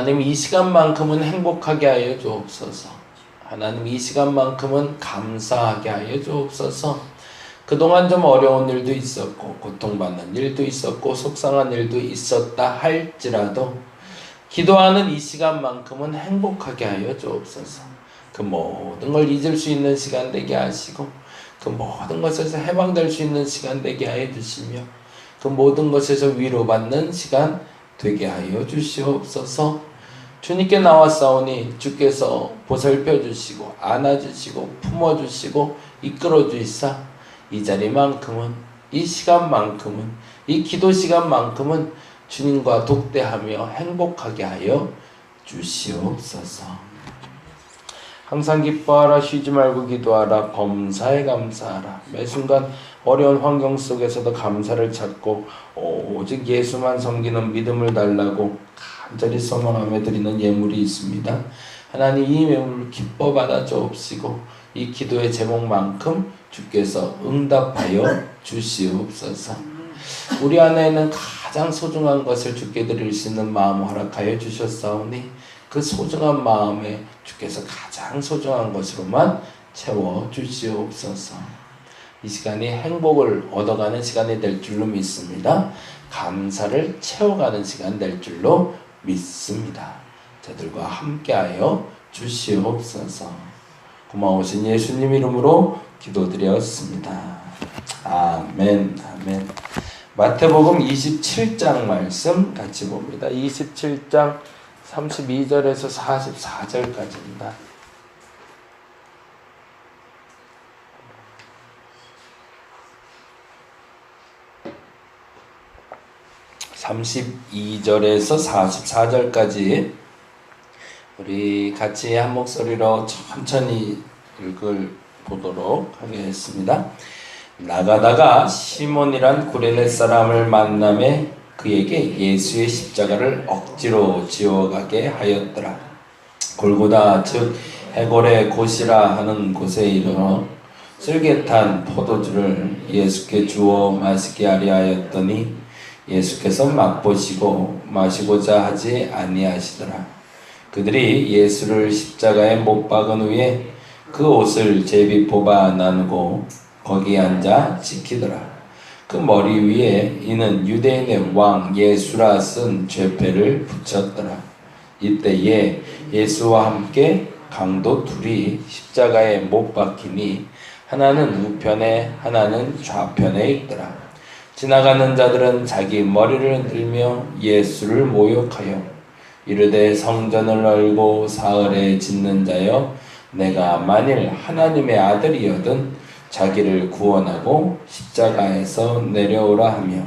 하나님 이 시간만큼은 행복하게 하여 주옵소서. 하나님 이 시간만큼은 감사하게 하여 주옵소서. 그동안 좀 어려운 일도 있었고 고통받는 일도 있었고 속상한 일도 있었다 할지라도 기도하는 이 시간만큼은 행복하게 하여 주옵소서. 그 모든 걸 잊을 수 있는 시간 되게 하시고 그 모든 것에서 해방될 수 있는 시간 되게 하여 주시며 그 모든 것에서 위로받는 시간 되게 하여 주시옵소서. 주님께 나왔사오니 주께서 보살펴 주시고 안아주시고 품어주시고 이끌어 주시사 이 자리만큼은 이 시간만큼은 이 기도 시간만큼은 주님과 독대하며 행복하게 하여 주시옵소서. 항상 기뻐하라 쉬지 말고 기도하라 범사에 감사하라. 매 순간 어려운 환경 속에서도 감사를 찾고 오직 예수만 섬기는 믿음을 달라고 간절히 소망하며 드리는 예물이 있습니다. 하나님 이 예물을 기뻐 받아 주옵시고 이 기도의 제목만큼 주께서 응답하여 주시옵소서. 우리 안에는 가장 소중한 것을 주께 드릴 수 있는 마음 허락하여 주셨사오니 그 소중한 마음에 주께서 가장 소중한 것으로만 채워 주시옵소서. 이 시간이 행복을 얻어가는 시간이 될 줄로 믿습니다. 감사를 채워가는 시간 될 줄로 믿습니다. 저들과 함께하여 주시옵소서. 고마우신 예수님 이름으로 기도드렸습니다. 아멘. 아멘. 마태복음 27장 말씀 같이 봅니다. 27장 32절에서 44절까지입니다. (32절에서 44절까지) 우리 같이 한 목소리로 천천히 읽어보도록 하겠습니다. 나가다가 시몬이란 구레네 사람을 만나매 그에게 예수의 십자가를 억지로 지어가게 하였더라. 골고다 즉 해골의 곳이라 하는 곳에 이르러 쓸개탄 포도주를 예수께 주어 마시게 하려 하였더니 예수께서 맛보시고 마시고자 하지 아니하시더라. 그들이 예수를 십자가에 못 박은 후에 그 옷을 제비 뽑아 나누고 거기 앉아 지키더라. 그 머리 위에 이는 유대인의 왕 예수라 쓴 죄패를 붙였더라. 이때에 예수와 함께 강도 둘이 십자가에 못 박히니 하나는 우편에 하나는 좌편에 있더라. 지나가는 자들은 자기 머리를 흔들며 예수를 모욕하여 이르되 성전을 얼고 사흘에 짓는 자여 내가 만일 하나님의 아들이여든 자기를 구원하고 십자가에서 내려오라 하며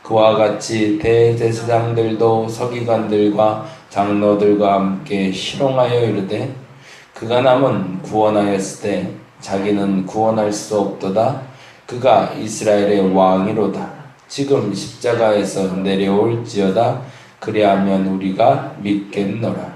그와 같이 대제사장들도 서기관들과 장로들과 함께 희롱하여 이르되 그가 남은 구원하였을 때 자기는 구원할 수 없도다. 그가 이스라엘의 왕이로다. 지금 십자가에서 내려올지어다. 그리하면 우리가 믿겠노라.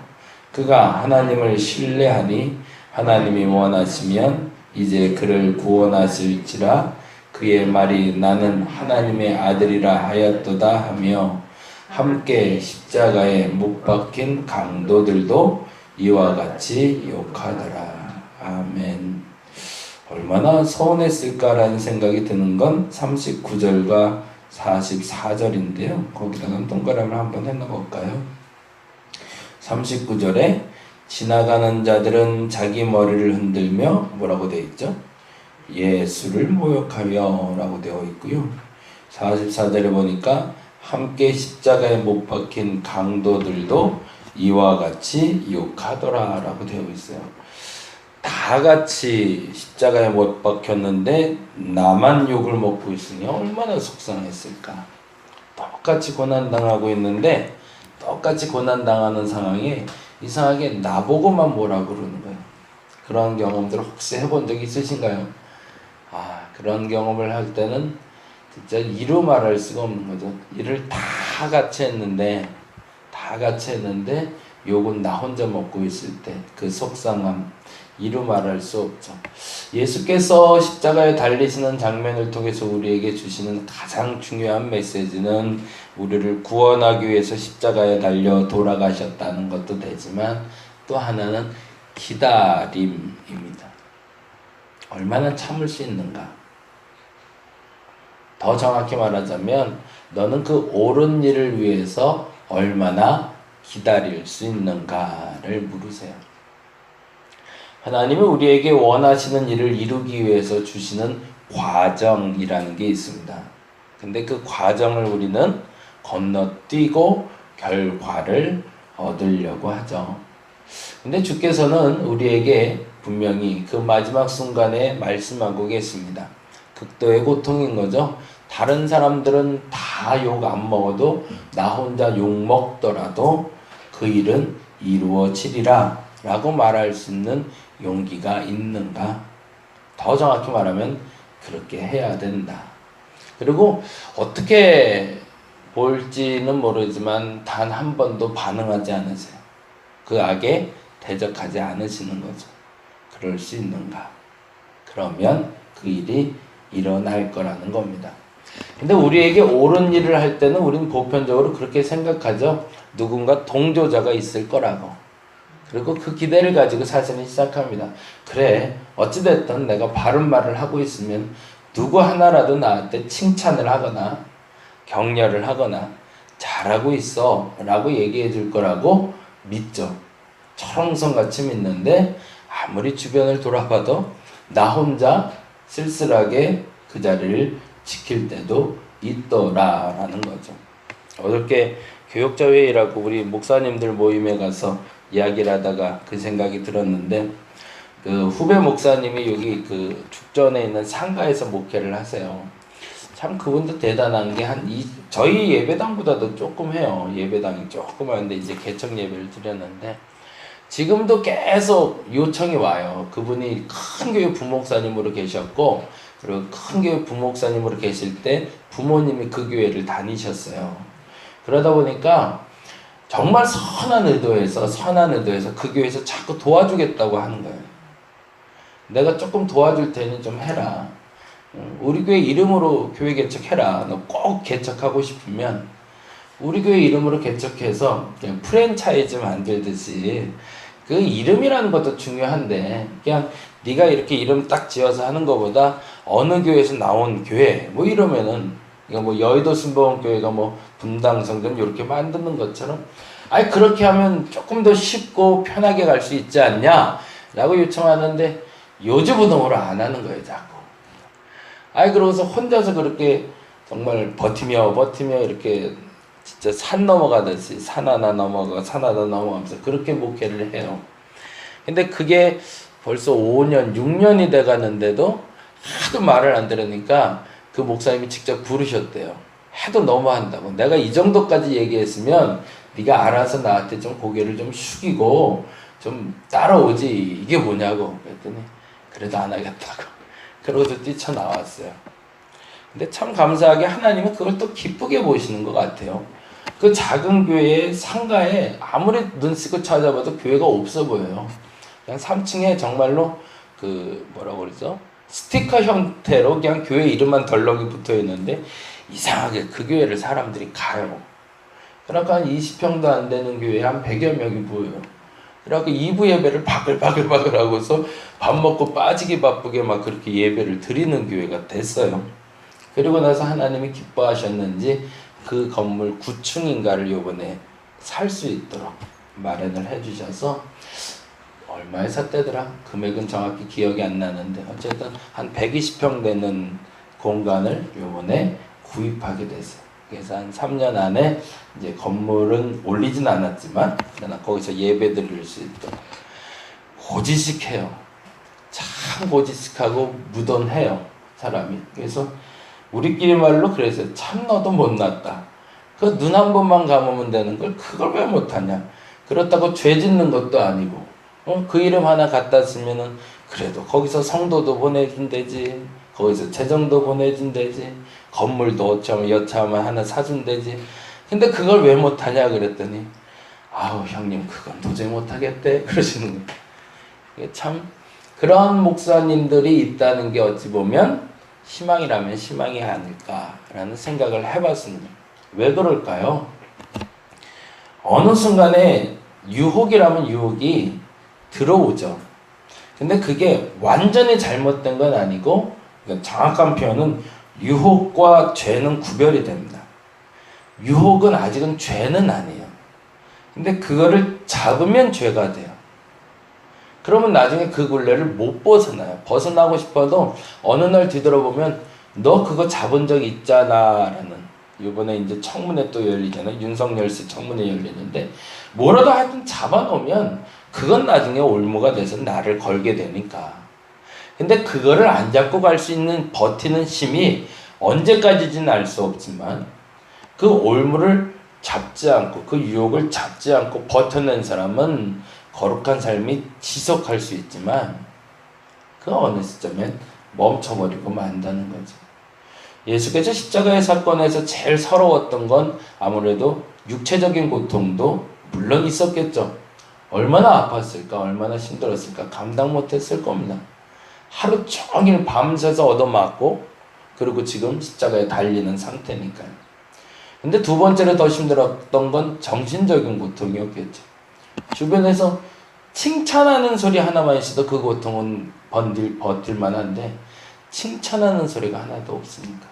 그가 하나님을 신뢰하니 하나님이 원하시면 이제 그를 구원하실지라. 그의 말이 나는 하나님의 아들이라 하였도다 하며 함께 십자가에 못 박힌 강도들도 이와 같이 욕하더라. 아멘. 얼마나 서운했을까라는 생각이 드는 건 39절과 44절인데요. 거기다가 동그라미를 한번 해놓을까요? 39절에 지나가는 자들은 자기 머리를 흔들며 뭐라고 되어 있죠? 예수를 모욕하며 라고 되어 있고요. 44절에 보니까 함께 십자가에 못 박힌 강도들도 이와 같이 욕하더라 라고 되어 있어요. 다 같이 십자가에 못 박혔는데 나만 욕을 먹고 있으니 얼마나 속상했을까. 똑같이 고난당하고 있는데 똑같이 고난당하는 상황에 이상하게 나보고만 뭐라 그러는 거예요. 그런 경험들 혹시 해본 적 있으신가요? 그런 경험을 할 때는 진짜 이루 말할 수가 없는 거죠. 일을 다 같이 했는데 욕은 나 혼자 먹고 있을 때 그 속상함 이루 말할 수 없죠. 예수께서 십자가에 달리시는 장면을 통해서 우리에게 주시는 가장 중요한 메시지는 우리를 구원하기 위해서 십자가에 달려 돌아가셨다는 것도 되지만 또 하나는 기다림입니다. 얼마나 참을 수 있는가? 더 정확히 말하자면 너는 그 옳은 일을 위해서 얼마나 기다릴 수 있는가를 물으세요. 하나님은 우리에게 원하시는 일을 이루기 위해서 주시는 과정이라는 게 있습니다. 근데 그 과정을 우리는 건너뛰고 결과를 얻으려고 하죠. 근데 주께서는 우리에게 분명히 그 마지막 순간에 말씀하고 계십니다. 극도의 고통인 거죠. 다른 사람들은 다 욕 안 먹어도 나 혼자 욕 먹더라도 그 일은 이루어지리라 라고 말할 수 있는 용기가 있는가? 더 정확히 말하면 그렇게 해야 된다. 그리고 어떻게 볼지는 모르지만 단 한 번도 반응하지 않으세요. 그 악에 대적하지 않으시는 거죠. 그럴 수 있는가? 그러면 그 일이 일어날 거라는 겁니다. 근데 우리에게 옳은 일을 할 때는 우리는 보편적으로 그렇게 생각하죠. 누군가 동조자가 있을 거라고. 그리고 그 기대를 가지고 사실은 시작합니다. 그래, 어찌됐든 내가 바른 말을 하고 있으면 누구 하나라도 나한테 칭찬을 하거나 격려를 하거나 잘하고 있어 라고 얘기해 줄 거라고 믿죠. 철옹성같이 믿는데 아무리 주변을 돌아봐도 나 혼자 쓸쓸하게 그 자리를 지킬 때도 있더라라는 거죠. 어저께 교역자 회의라고 우리 목사님들 모임에 가서 이야기를 하다가 그 생각이 들었는데 그 후배 목사님이 여기 그 죽전에 있는 상가에서 목회를 하세요. 참 그분도 대단한 게 저희 예배당보다도 조금 해요. 예배당이 조금 하는데 이제 개척 예배를 드렸는데 지금도 계속 요청이 와요. 그분이 큰 교회 부목사님으로 계셨고 그리고 큰 교회 부목사님으로 계실 때 부모님이 그 교회를 다니셨어요. 그러다 보니까 정말 선한 의도에서 그 교회에서 자꾸 도와주겠다고 하는 거예요. 내가 조금 도와줄 테니 좀 해라. 우리 교회 이름으로 교회 개척해라. 너 꼭 개척하고 싶으면 우리 교회 이름으로 개척해서 그냥 프랜차이즈 만들듯이 그 이름이라는 것도 중요한데 그냥 네가 이렇게 이름 딱 지어서 하는 것보다 어느 교회에서 나온 교회 뭐 이러면은 이거 뭐 여의도 순복음교회가 뭐 분당성전 이렇게 만드는 것처럼 아니 그렇게 하면 조금 더 쉽고 편하게 갈 수 있지 않냐 라고 요청하는데 요지부동으로 안 하는 거예요 자꾸. 아니 그러고서 혼자서 그렇게 정말 버티며 이렇게 진짜 산 넘어가듯이 산 하나 넘어가면서 그렇게 목회를 해요. 근데 그게 벌써 5년 6년이 돼 가는데도 하도 말을 안 들으니까 그 목사님이 직접 부르셨대요. 해도 너무한다고. 내가 이 정도까지 얘기했으면 네가 알아서 나한테 좀 고개를 좀 숙이고 좀 따라오지 이게 뭐냐고 그랬더니 그래도 안 하겠다고. 그러고서 뛰쳐나왔어요. 근데 참 감사하게 하나님은 그걸 또 기쁘게 보시는 것 같아요. 그 작은 교회의 상가에 아무리 눈 쓰고 찾아봐도 교회가 없어 보여요. 그냥 3층에 정말로 그 뭐라고 그러죠? 스티커 형태로 그냥 교회 이름만 덜렁이 붙어 있는데 이상하게 그 교회를 사람들이 가요. 그러니까 한 20평도 안 되는 교회에 한 100여 명이 모여요. 그래갖고 2부 예배를 바글바글 하고서 밥 먹고 빠지기 바쁘게 막 그렇게 예배를 드리는 교회가 됐어요. 그리고 나서 하나님이 기뻐하셨는지 그 건물 9층인가를 요번에 살 수 있도록 마련을 해주셔서 얼마에 샀대더라? 금액은 정확히 기억이 안 나는데 어쨌든 한 120평 되는 공간을 요번에 구입하게 됐어요. 그래서 한 3년 안에 이제 건물은 올리진 않았지만 거기서 예배 드릴 수 있도록 고지식해요. 참 고지식하고 무던해요 사람이. 그래서 우리끼리 말로 그래서 참 너도 못났다. 그 눈 한 번만 감으면 되는 걸 그걸 왜 못하냐. 그렇다고 죄 짓는 것도 아니고 그 이름 하나 갖다 쓰면은 그래도 거기서 성도도 보내준대지 거기서 재정도 보내준대지 건물도 여차하면 하나 사준대지. 근데 그걸 왜 못하냐 그랬더니 아우 형님 그건 도저히 못하겠대 그러시는 거예요. 이게 참 그런 목사님들이 있다는 게 어찌 보면 희망이라면 희망이 아닐까라는 생각을 해봤습니다. 왜 그럴까요? 어느 순간에 유혹이라면 유혹이 들어오죠. 근데 그게 완전히 잘못된 건 아니고, 그러니까 정확한 표현은 유혹과 죄는 구별이 됩니다. 유혹은 아직은 죄는 아니에요. 근데 그거를 잡으면 죄가 돼요. 그러면 나중에 그 굴레를 못 벗어나요. 벗어나고 싶어도 어느 날 뒤돌아보면 너 그거 잡은 적 있잖아 라는, 이번에 이제 청문회 또 열리잖아요. 윤석열 씨 청문회 열리는데 뭐라도 하여튼 잡아놓으면 그건 나중에 올무가 돼서 나를 걸게 되니까. 근데 그거를 안 잡고 갈 수 있는 버티는 힘이 언제까지지는 알 수 없지만 그 올무를 잡지 않고 그 유혹을 잡지 않고 버텨낸 사람은 거룩한 삶이 지속할 수 있지만 그 어느 시점엔 멈춰버리고 만다는 거죠. 예수께서 십자가의 사건에서 제일 서러웠던 건 아무래도 육체적인 고통도 물론 있었겠죠. 얼마나 아팠을까, 얼마나 힘들었을까, 감당 못했을 겁니다. 하루 종일 밤새서 얻어맞고 그리고 지금 십자가에 달리는 상태니까요. 근데 두 번째로 더 힘들었던 건 정신적인 고통이었겠죠. 주변에서 칭찬하는 소리 하나만 있어도 그 고통은 버틸 만한데 칭찬하는 소리가 하나도 없으니까.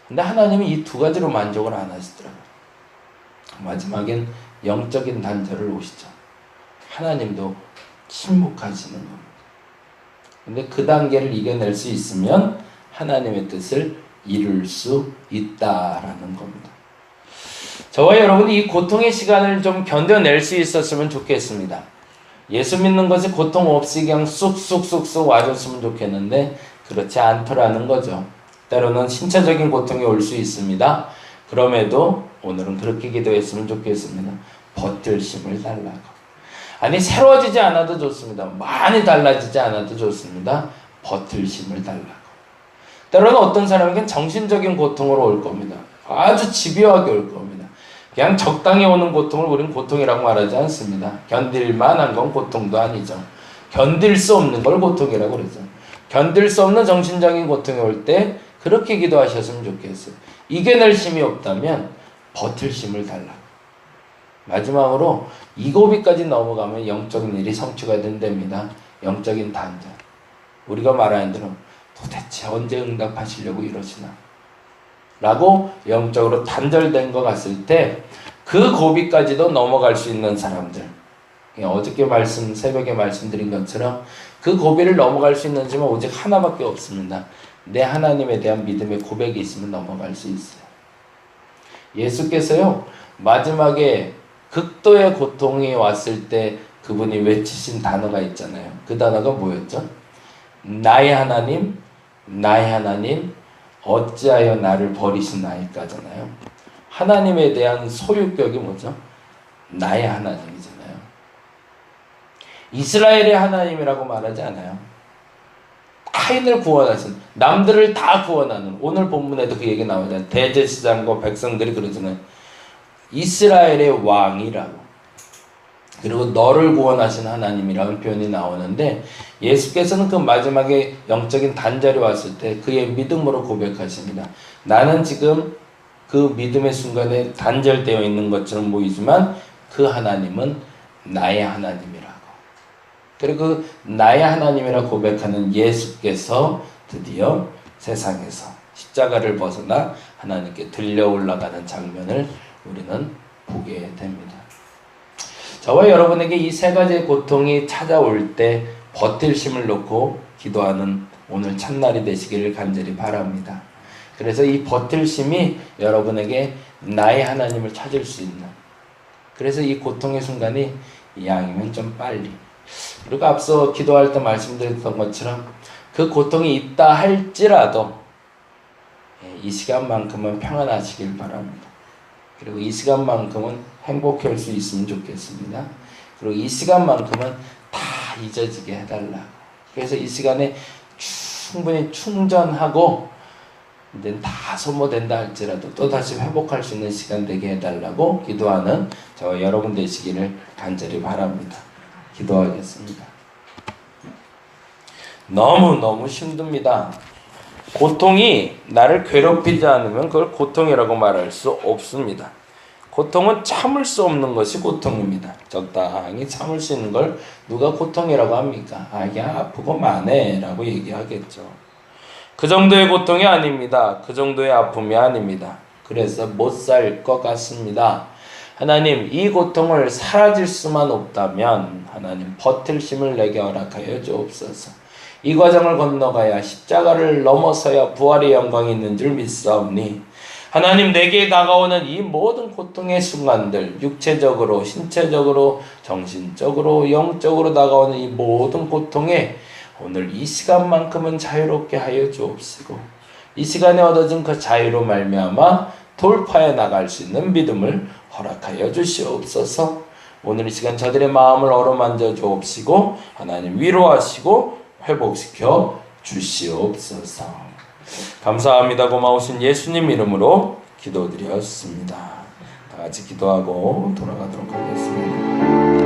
근데 하나님이 이 두 가지로 만족을 안 하시더라고요. 마지막엔 영적인 단절을 오시죠. 하나님도 침묵하시는 겁니다. 근데 그 단계를 이겨낼 수 있으면 하나님의 뜻을 이룰 수 있다라는 겁니다. 저와 여러분이 이 고통의 시간을 좀 견뎌낼 수 있었으면 좋겠습니다. 예수 믿는 것이 고통 없이 그냥 쑥쑥쑥쑥 와줬으면 좋겠는데 그렇지 않더라는 거죠. 때로는 신체적인 고통이 올 수 있습니다. 그럼에도 오늘은 그렇게 기도했으면 좋겠습니다. 버틸 힘을 달라고. 아니 새로워지지 않아도 좋습니다. 많이 달라지지 않아도 좋습니다. 버틸 힘을 달라고. 때로는 어떤 사람에겐 정신적인 고통으로 올 겁니다. 아주 집요하게 올 겁니다. 그냥 적당히 오는 고통을 우리는 고통이라고 말하지 않습니다. 견딜 만한 건 고통도 아니죠. 견딜 수 없는 걸 고통이라고 그러죠. 견딜 수 없는 정신적인 고통이 올 때 그렇게 기도하셨으면 좋겠어요. 이겨낼 힘이 없다면 버틸 힘을 달라. 마지막으로 이 고비까지 넘어가면 영적인 일이 성취가 된답니다. 영적인 단절. 우리가 말하는 대로 도대체 언제 응답하시려고 이러시나 라고 영적으로 단절된 것 같을 때 그 고비까지도 넘어갈 수 있는 사람들, 어저께 새벽에 말씀드린 것처럼 그 고비를 넘어갈 수 있는 점은 오직 하나밖에 없습니다. 내 하나님에 대한 믿음의 고백이 있으면 넘어갈 수 있어요. 예수께서요 마지막에 극도의 고통이 왔을 때 그분이 외치신 단어가 있잖아요. 그 단어가 뭐였죠? 나의 하나님, 나의 하나님, 어찌하여 나를 버리시나이까잖아요. 하나님에 대한 소유격이 뭐죠? 나의 하나님이잖아요. 이스라엘의 하나님이라고 말하지 않아요. 타인을 구원하신, 남들을 다 구원하는, 오늘 본문에도 그 얘기 나오잖아요. 대제사장과 백성들이 그러잖아요. 이스라엘의 왕이라고. 그리고 너를 구원하신 하나님이라는 표현이 나오는데 예수께서는 그 마지막에 영적인 단절이 왔을 때 그의 믿음으로 고백하십니다. 나는 지금 그 믿음의 순간에 단절되어 있는 것처럼 보이지만 그 하나님은 나의 하나님이라고. 그리고 나의 하나님이라 고백하는 예수께서 드디어 세상에서 십자가를 벗어나 하나님께 들려 올라가는 장면을 우리는 보게 됩니다. 저와 여러분에게 이 세 가지의 고통이 찾아올 때 버틸 힘을 놓고 기도하는 오늘 첫날이 되시기를 간절히 바랍니다. 그래서 이 버틸 힘이 여러분에게 나의 하나님을 찾을 수 있는, 그래서 이 고통의 순간이 이왕이면 좀 빨리, 그리고 앞서 기도할 때 말씀드렸던 것처럼 그 고통이 있다 할지라도 이 시간만큼은 평안하시길 바랍니다. 그리고 이 시간만큼은 행복할 수 있으면 좋겠습니다. 그리고 이 시간만큼은 다 잊어지게 해달라고. 그래서 이 시간에 충분히 충전하고 이제 다 소모된다 할지라도 또 다시 회복할 수 있는 시간 되게 해달라고 기도하는 저와 여러분 되시기를 간절히 바랍니다. 기도하겠습니다. 너무너무 힘듭니다. 고통이 나를 괴롭히지 않으면 그걸 고통이라고 말할 수 없습니다. 고통은 참을 수 없는 것이 고통입니다. 적당히 참을 수 있는 걸 누가 고통이라고 합니까? 이게 아프고 마네 라고 얘기하겠죠. 그 정도의 고통이 아닙니다. 그 정도의 아픔이 아닙니다. 그래서 못 살 것 같습니다. 하나님, 이 고통을 사라질 수만 없다면 하나님 버틸 힘을 내게 허락하여 주옵소서. 이 과정을 건너가야 십자가를 넘어서야 부활의 영광이 있는 줄 믿사오니 하나님, 내게 다가오는 이 모든 고통의 순간들, 육체적으로, 신체적으로, 정신적으로, 영적으로 다가오는 이 모든 고통에 오늘 이 시간만큼은 자유롭게 하여 주옵시고 이 시간에 얻어진 그 자유로 말미암아 돌파해 나갈 수 있는 믿음을 허락하여 주시옵소서. 오늘 이 시간 저들의 마음을 어루만져 주옵시고 하나님 위로하시고 회복시켜 주시옵소서. 감사합니다. 고마우신 예수님 이름으로 기도드렸습니다. 다 같이 기도하고 돌아가도록 하겠습니다.